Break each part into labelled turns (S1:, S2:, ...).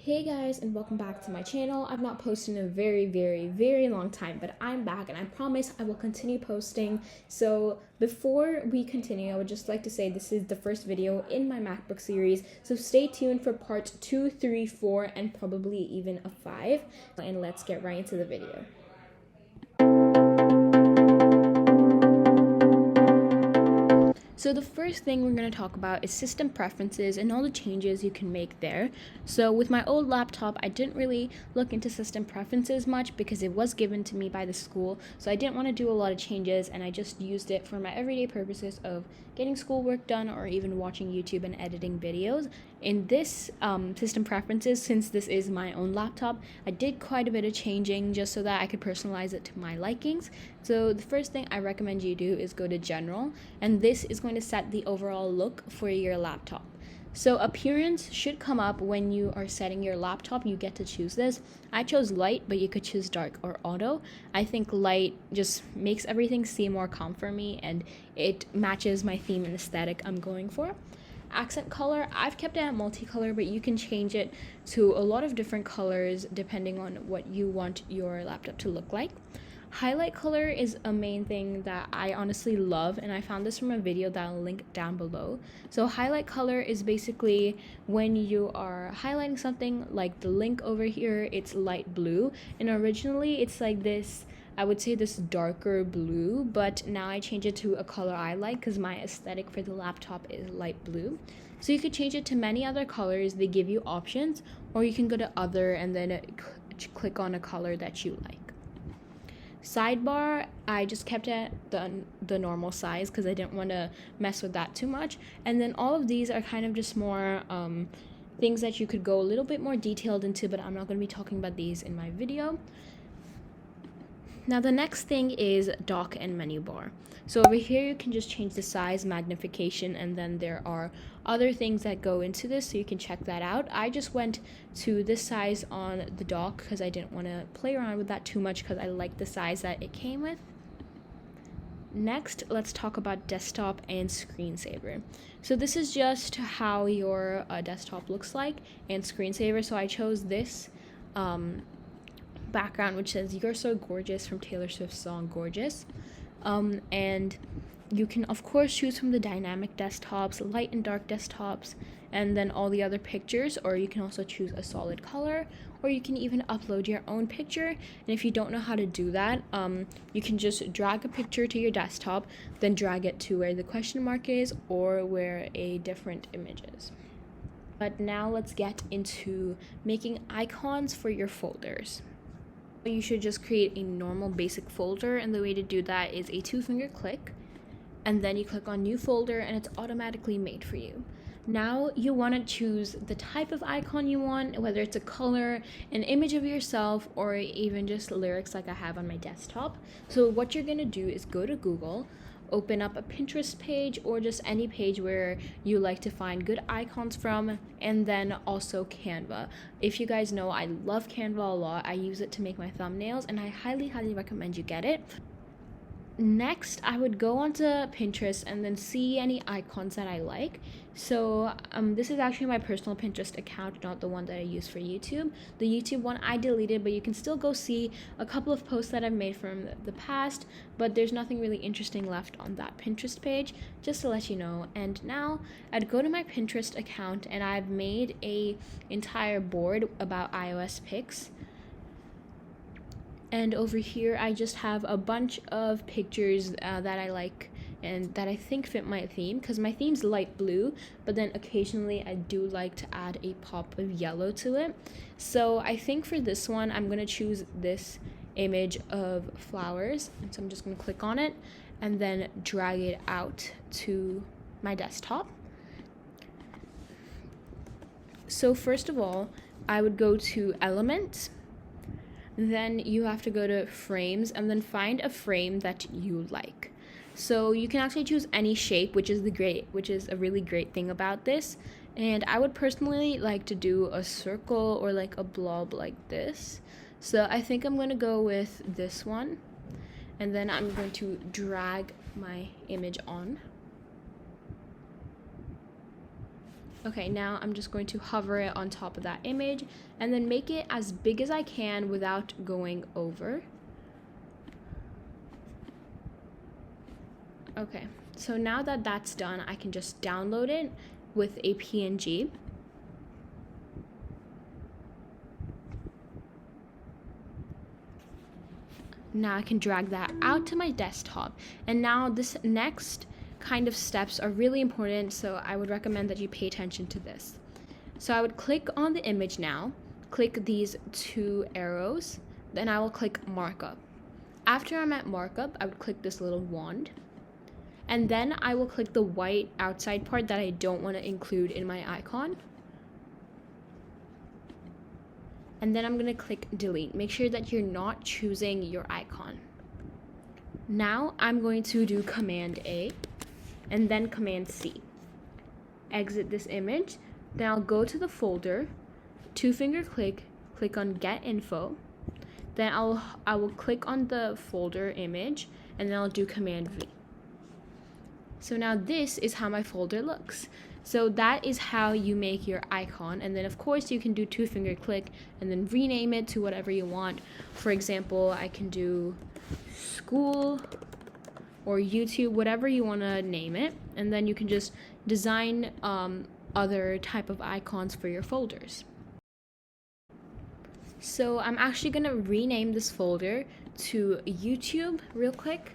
S1: Hey guys, and welcome back to my channel. I've not posted in a very long time, but I'm back and I promise I will continue posting. So before we continue, I would just like to say this is the first video in my MacBook series, so stay tuned for parts 2, 3, 4, and probably even a 5. And let's get right into the video. So the first thing we're going to talk about is system preferences and all the changes you can make there. So with my old laptop, I didn't really look into system preferences much because it was given to me by the school. So I didn't want to do a lot of changes, and I just used it for my everyday purposes of getting schoolwork done or even watching YouTube and editing videos. In this system preferences, since this is my own laptop, I did quite a bit of changing just so that I could personalize it to my likings. So the first thing I recommend you do is go to General, and this is going to set the overall look for your laptop. So appearance should come up when you are setting your laptop. You get to choose this. I chose light, but you could choose dark or auto. I think light just makes everything seem more calm for me, and it matches my theme and aesthetic I'm going for. Accent color, I've kept it at multicolor, but you can change it to a lot of different colors depending on what you want your laptop to look like. Highlight color is a main thing that I honestly love, and I found this from a video that I'll link down below. So highlight color is basically when you are highlighting something, like the link over here, it's light blue, and originally it's like this, I would say this darker blue, but now I change it to a color I like because my aesthetic for the laptop is light blue. So you could change it to many other colors. They give you options, or you can go to other and then click on a color that you like. Sidebar, I just kept it the normal size because I didn't want to mess with that too much. And then all of these are kind of just more things that you could go a little bit more detailed into, but I'm not going to be talking about these in my video. Now the next thing is dock and menu bar. So over here you can just change the size, magnification, and then there are other things that go into this, so you can check that out. I just went to this size on the dock because I didn't want to play around with that too much because I like the size that it came with. Next, let's talk about desktop and screensaver. So this is just how your desktop looks like and screensaver. So I chose this background which says "You're So Gorgeous" from Taylor Swift's song Gorgeous, and you can of course choose from the dynamic desktops, light and dark desktops, and then all the other pictures, or you can also choose a solid color, or you can even upload your own picture. And if you don't know how to do that, you can just drag a picture to your desktop, then drag it to where the question mark is or where a different image is. But now let's get into making icons for your folders. You should just create a normal basic folder, and the way to do that is a 2-finger click, and then you click on new folder and it's automatically made for you. Now you want to choose the type of icon you want, whether it's a color, an image of yourself, or even just lyrics like I have on my desktop. So what you're going to do is go to Google, open up a Pinterest page or just any page where you like to find good icons from, and then also Canva. If you guys know, I love Canva a lot. I use it to make my thumbnails, and I highly recommend you get it. Next, I would go onto Pinterest and then see any icons that I like. So this is actually my personal Pinterest account, not the one that I use for YouTube. The YouTube one I deleted, but you can still go see a couple of posts that I've made from the past, but there's nothing really interesting left on that Pinterest page, just to let you know. And now I'd go to my Pinterest account, and I've made a entire board about iOS pics. And over here, I just have a bunch of pictures that I like and that I think fit my theme, because my theme's light blue, but then occasionally I do like to add a pop of yellow to it. So I think for this one, I'm going to choose this image of flowers. And so I'm just going to click on it and then drag it out to my desktop. So first of all, I would go to Elements. Then you have to go to frames and then find a frame that you like. So you can actually choose any shape, which is a really great thing about this. And I would personally like to do a circle or like a blob like this. So I think I'm going to go with this one. And then I'm going to drag my image on. Okay, now I'm just going to hover it on top of that image and then make it as big as I can without going over. Okay, so now that that's done, I can just download it with a PNG. Now I can drag that out to my desktop. And now this next kind of steps are really important, so I would recommend that you pay attention to this. So I would click on the image now, click these two arrows, then I will click markup. After I'm at markup, I would click this little wand, and then I will click the white outside part that I don't want to include in my icon. And then I'm going to click delete. Make sure that you're not choosing your icon. Now I'm going to do Command A and then Command C. Exit this image. Then I'll go to the folder, two-finger click on Get Info. Then I will click on the folder image and then I'll do Command V. So now this is how my folder looks. So that is how you make your icon, and then of course you can do two-finger click and then rename it to whatever you want. For example, I can do school or YouTube, whatever you want to name it, and then you can just design other type of icons for your folders. So I'm actually going to rename this folder to YouTube real quick.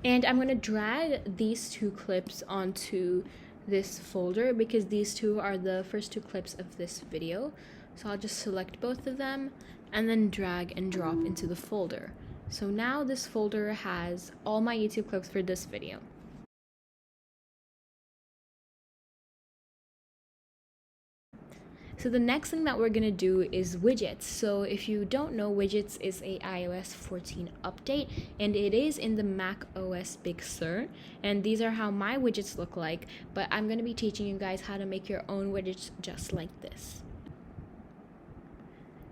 S1: And I'm going to drag these two clips onto this folder because these two are the first two clips of this video. So I'll just select both of them and then drag and drop into the folder. So now this folder has all my YouTube clips for this video. So the next thing that we're going to do is widgets. So if you don't know, widgets is a iOS 14 update, and it is in the Mac OS Big Sur, and these are how my widgets look like, but I'm going to be teaching you guys how to make your own widgets just like this.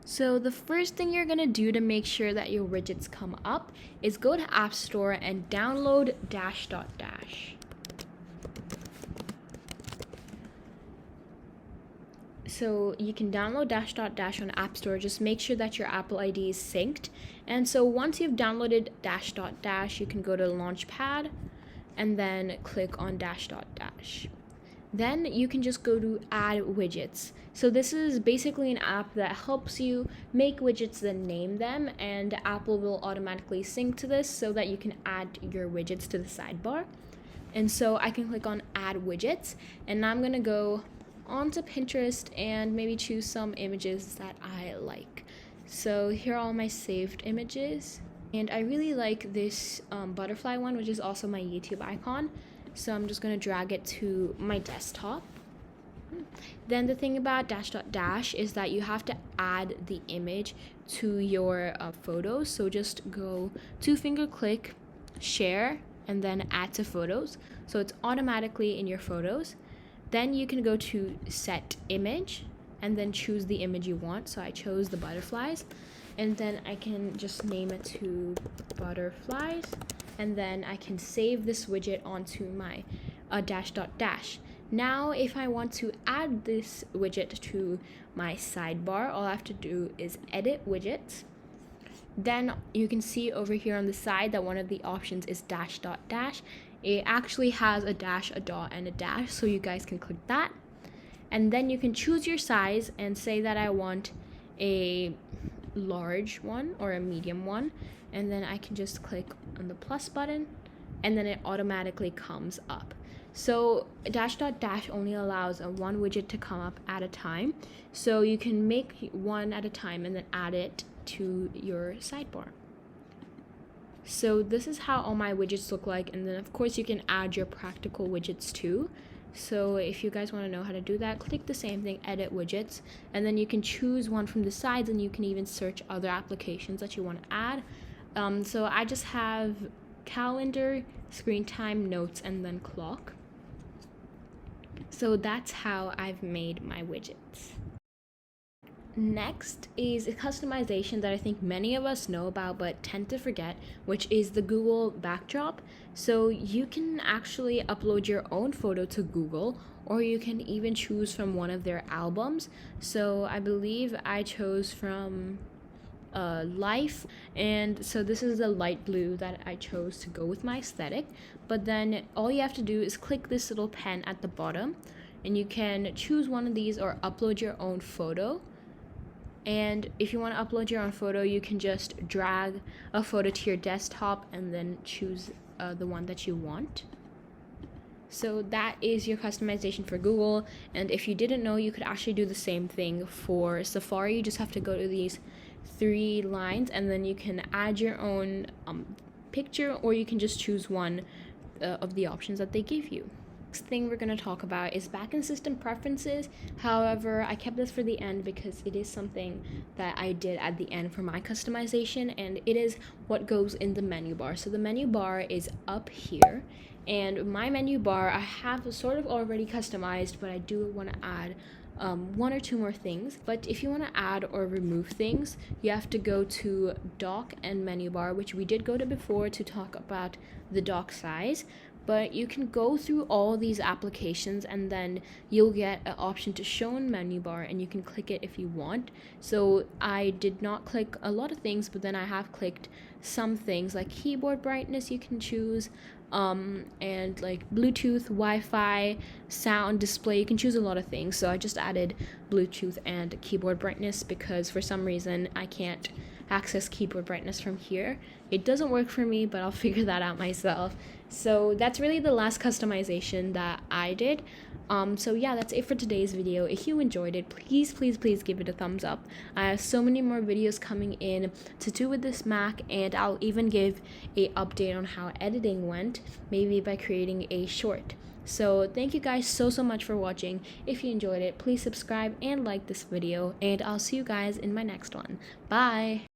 S1: So the first thing you're going to do to make sure that your widgets come up is go to App Store and download dash. So you can download dash on App Store. Just make sure that your Apple ID is synced. And so once you've downloaded dash, you can go to Launchpad and then click on dash. Then you can just go to Add Widgets. So this is basically an app that helps you make widgets, then name them, and Apple will automatically sync to this so that you can add your widgets to the sidebar. And so I can click on Add Widgets, and now I'm going to go onto Pinterest and maybe choose some images that I like. So here are all my saved images, and I really like this butterfly one, which is also my YouTube icon. So I'm just going to drag it to my desktop. Then the thing about dash is that you have to add the image to your photos. So just go two-finger click, share, and then add to photos. So it's automatically in your photos. Then you can go to set image and then choose the image you want. So I chose the butterflies, and then I can just name it to butterflies, and then I can save this widget onto my dash. Now if I want to add this widget to my sidebar, all I have to do is edit widgets. Then you can see over here on the side that one of the options is dash. It actually has a dash, a dot, and a dash, so you guys can click that. And then you can choose your size and say that I want a large one or a medium one, and then I can just click on the plus button, and then it automatically comes up. So dash only allows one widget to come up at a time, so you can make one at a time and then add it to your sidebar. So this is how all my widgets look like, and then of course you can add your practical widgets too. So if you guys want to know how to do that, click the same thing, edit widgets, and then you can choose one from the sides, and you can even search other applications that you want to add. So I just have calendar, screen time, notes, and then clock. So that's how I've made my widgets. Next is a customization that I think many of us know about but tend to forget, which is the Google backdrop. So you can actually upload your own photo to Google, or you can even choose from one of their albums. So I believe I chose from Life, and so this is the light blue that I chose to go with my aesthetic. But then all you have to do is click this little pen at the bottom, and you can choose one of these or upload your own photo. And if you want to upload your own photo, you can just drag a photo to your desktop and then choose the one that you want. So that is your customization for Google. And if you didn't know, you could actually do the same thing for Safari. You just have to go to these 3 lines, and then you can add your own picture, or you can just choose one of the options that they give you. Next thing we're going to talk about is backend system preferences. However, I kept this for the end because it is something that I did at the end for my customization, and it is what goes in the menu bar. So the menu bar is up here, and my menu bar I have sort of already customized, but I do want to add 1 or 2 more things. But if you want to add or remove things, you have to go to dock and menu bar, which we did go to before to talk about the dock size. But you can go through all these applications, and then you'll get an option to show in menu bar, and you can click it if you want. So I did not click a lot of things, but then I have clicked some things like keyboard brightness you can choose, and like Bluetooth, Wi-Fi, sound, display. You can choose a lot of things. So I just added Bluetooth and keyboard brightness because for some reason I can't access keyboard brightness from here. It doesn't work for me, but I'll figure that out myself. So that's really the last customization that I did. So yeah, that's it for today's video. If you enjoyed it, please give it a thumbs up. I have so many more videos coming in to do with this Mac, and I'll even give a update on how editing went, maybe by creating a short. So thank you guys so much for watching. If you enjoyed it, please subscribe and like this video, and I'll see you guys in my next one. Bye!